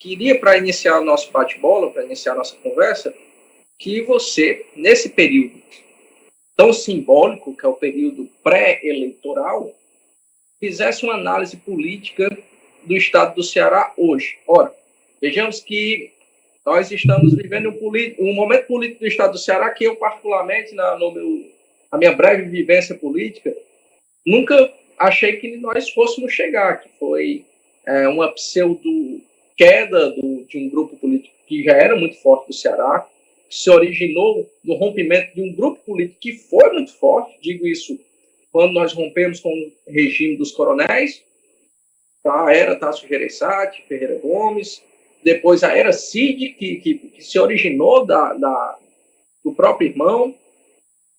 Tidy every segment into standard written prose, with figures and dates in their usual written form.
queria, para iniciar o nosso bate-bola, para iniciar a nossa conversa, que você, nesse período tão simbólico, que é o período pré-eleitoral, fizesse uma análise política do estado do Ceará hoje. Ora, vejamos que nós estamos vivendo um momento político do estado do Ceará que eu, particularmente, na minha breve vivência política, nunca achei que nós fôssemos chegar, que foi uma pseudo-queda de um grupo político que já era muito forte do Ceará, que se originou no rompimento de um grupo político que foi muito forte, digo isso quando nós rompemos com o regime dos coronéis, a era Tasso Gereissati, Ferreira Gomes, depois a era Cid, que se originou do próprio irmão,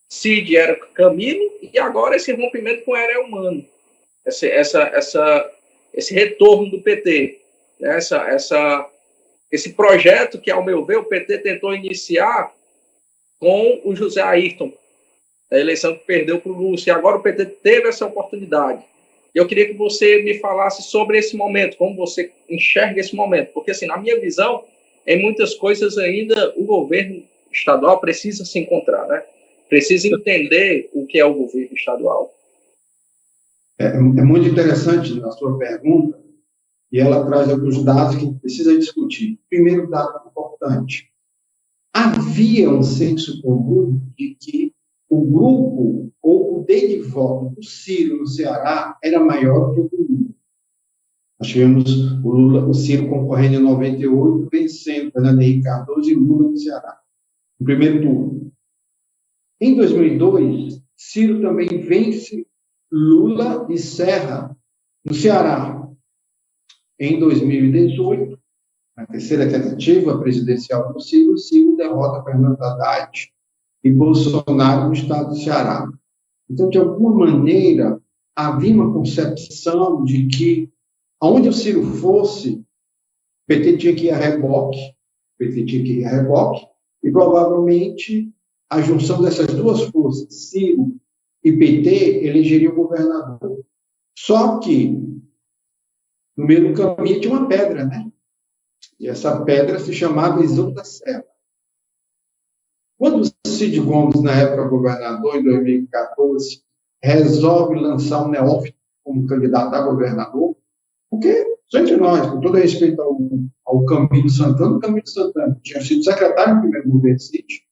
Cid era Camilo, e agora esse rompimento com a era Elmano, esse retorno do PT, né? Esse projeto que, ao meu ver, o PT tentou iniciar com o José Ayrton, a eleição que perdeu para o Lúcio, e agora o PT teve essa oportunidade. Eu queria que você me falasse sobre esse momento, como você enxerga esse momento, porque, assim, na minha visão, em muitas coisas ainda o governo estadual precisa se encontrar, né? Precisa entender o que é o governo estadual. É muito interessante a sua pergunta, e ela traz alguns dados que a gente precisa discutir. Primeiro dado importante. Havia um senso comum de que o grupo ou o poder de voto do Ciro no Ceará era maior que o do Lula. Nós tivemos o Ciro concorrendo em 98, vencendo Fernando Henrique Cardoso e Lula no Ceará, no primeiro turno. Em 2002, Ciro também vence Lula e Serra no Ceará. Em 2018, na terceira tentativa presidencial do Ciro derrota Fernando Haddad e Bolsonaro no estado do Ceará. Então, de alguma maneira, havia uma concepção de que, aonde o Ciro fosse, o PT tinha que ir a reboque, e provavelmente a junção dessas duas forças, Ciro e PT, elegeria o governador. Só que, no meio do caminho, tinha uma pedra, né? E essa pedra se chamava Isolda Serra. Quando o Cid Gomes, na época governador, em 2014, resolve lançar um neófito como candidato a governador, porque, só entre nós, com todo respeito ao Camilo Santana, o Camilo Santana tinha sido secretário do primeiro governo Cid,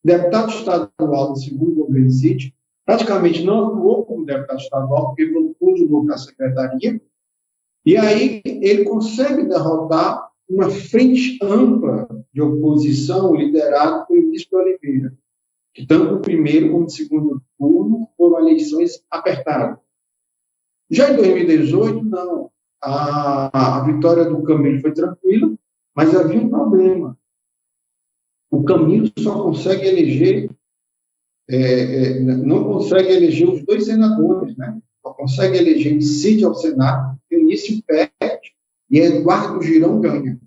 deputado estadual do segundo governo Cid, praticamente não atuou como deputado estadual, porque não continuou para a secretaria, e aí ele consegue derrotar uma frente ampla de oposição liderada por Eunício Oliveira, que tanto no primeiro como no segundo turno foram eleições apertadas. Já em 2018, não. A vitória do Camilo foi tranquila, mas havia um problema. O Camilo só consegue eleger, não consegue eleger os dois senadores, né? Só consegue eleger Cid ao Senado, Eunício perde e Eduardo Girão ganha.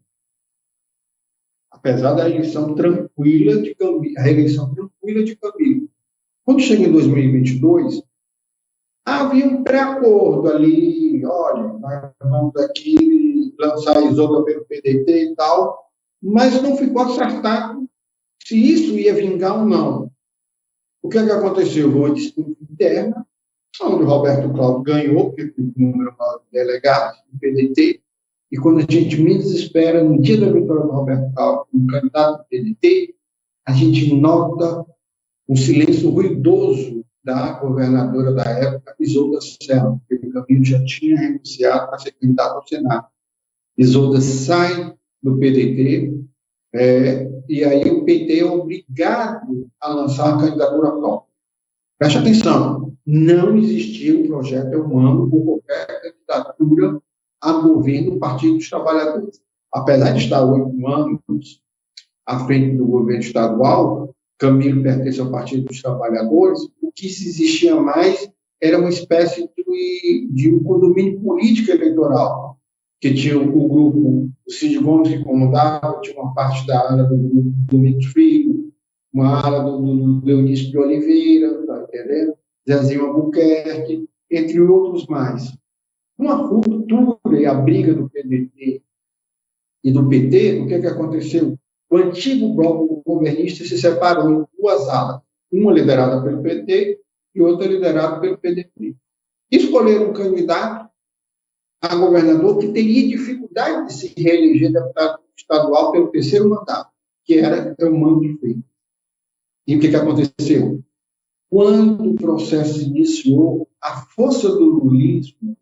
Apesar da eleição tranquila de Camilo. Quando chega em 2022, havia um pré-acordo ali, olha, nós vamos aqui lançar a Isolda pelo PDT e tal, mas não ficou acertado se isso ia vingar ou não. O que aconteceu? Houve uma disputa interna, onde o Roberto Cláudio ganhou, porque teve um número maior de delegados do PDT, e quando a gente menos espera, no dia da vitória do Roberto Cláudio, como candidato do PDT, a gente nota um silêncio ruidoso da governadora da época, Isolda Serra, porque o Camilo já tinha renunciado para ser candidato ao Senado. Isolda sai do PDT, e aí o PT é obrigado a lançar a candidatura própria. Preste atenção, não existia um projeto humano com qualquer candidatura a governo do Partido dos Trabalhadores. Apesar de estar 8 anos à frente do governo estadual, Camilo pertence ao Partido dos Trabalhadores, o que se existia mais era uma espécie de um condomínio político eleitoral, que tinha o grupo, o Cid Gomes que comandava, tinha uma parte da ala do grupo do Domingos Filho, uma ala do Eunício de Oliveira, tá entendendo? Zezinho Albuquerque, entre outros mais. Uma ruptura e a briga do PDT e do PT, o que aconteceu? O antigo bloco governista se separou em duas alas, uma liderada pelo PT e outra liderada pelo PDT. Escolheram um candidato a governador que teria dificuldade de se reeleger deputado estadual pelo terceiro mandato, que era Eumano de Freitas. E o que aconteceu? Quando o processo se iniciou, a força do lulismo,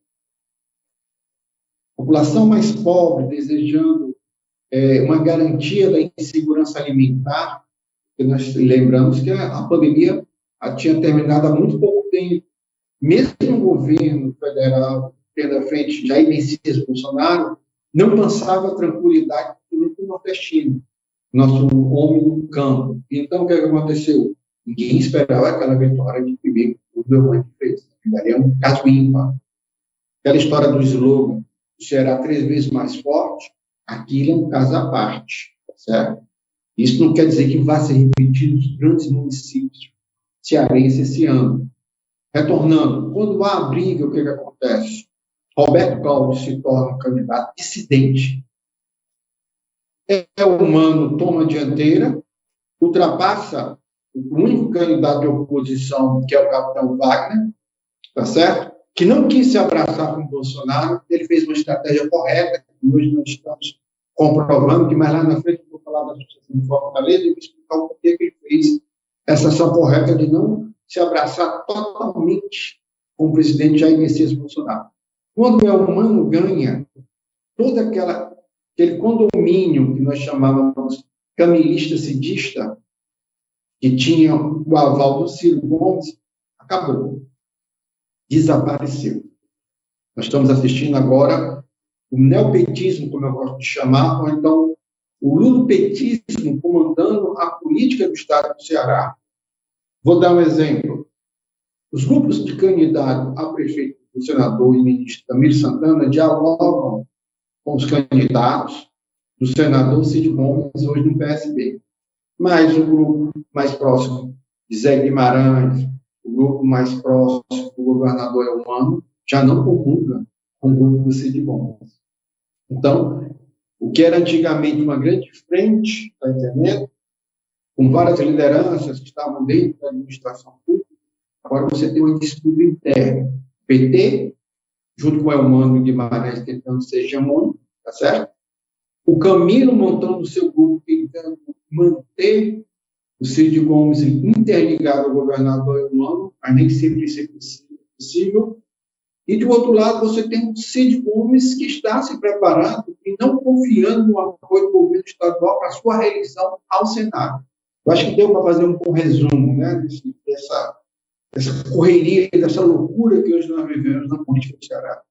a população mais pobre desejando uma garantia da insegurança alimentar, que nós lembramos que a pandemia tinha terminado há muito pouco tempo. Mesmo o governo federal, tendo à frente Jair Messias Bolsonaro, não passava tranquilidade para o nordestino, nosso homem do campo. Então, o que aconteceu? Ninguém esperava aquela vitória de primeiro que o Eumano fez. É um caso ímpar. Aquela história do slogan, será 3 vezes mais forte, aquilo é um caso à parte, certo? Isso não quer dizer que vá ser repetido nos grandes municípios cearenses esse ano. Retornando, quando há a briga, o que acontece? Roberto Cláudio se torna um candidato dissidente. Eumano toma a dianteira, ultrapassa o único candidato de oposição, que é o capitão Wagner, tá certo? Que não quis se abraçar com o Bolsonaro, ele fez uma estratégia correta, que hoje nós estamos comprovando, que mais lá na frente eu vou falar da Associação de Fortaleza e vou explicar o porquê que ele fez essa ação correta de não se abraçar totalmente com o presidente Jair Messias Bolsonaro. Quando o Eumano ganha, todo aquele condomínio que nós chamávamos camilista-cidista, que tinha o aval do Ciro Gomes, acabou. Desapareceu. Nós estamos assistindo agora o neopetismo, como eu gosto de chamar, ou então o lulopetismo comandando a política do Estado do Ceará. Vou dar um exemplo. Os grupos de candidato a prefeito, o senador e ministro Camilo Santana dialogam com os candidatos do senador Cid Gomes, hoje no PSB. Mas o grupo mais próximo de Zé Guimarães, o grupo mais próximo do governador Eumano, já não comunga com o grupo do Cid Gomes. Então, o que era antigamente uma grande frente, está entendendo? Com várias lideranças que estavam dentro da administração pública, agora você tem uma disputa interna. PT, junto com o Eumano e Guimarães, tentando ser hegemônico, tá certo? O Camilo montando o seu grupo, tentando manter o Cid Gomes interligado ao governador Eumano, mas nem sempre isso é possível. E, de outro lado, você tem o Cid Gomes, que está se preparando e não confiando no apoio do governo estadual para a sua reeleição ao Senado. Eu acho que deu para fazer um bom resumo, né, dessa correria, dessa loucura que hoje nós vivemos na política do Ceará.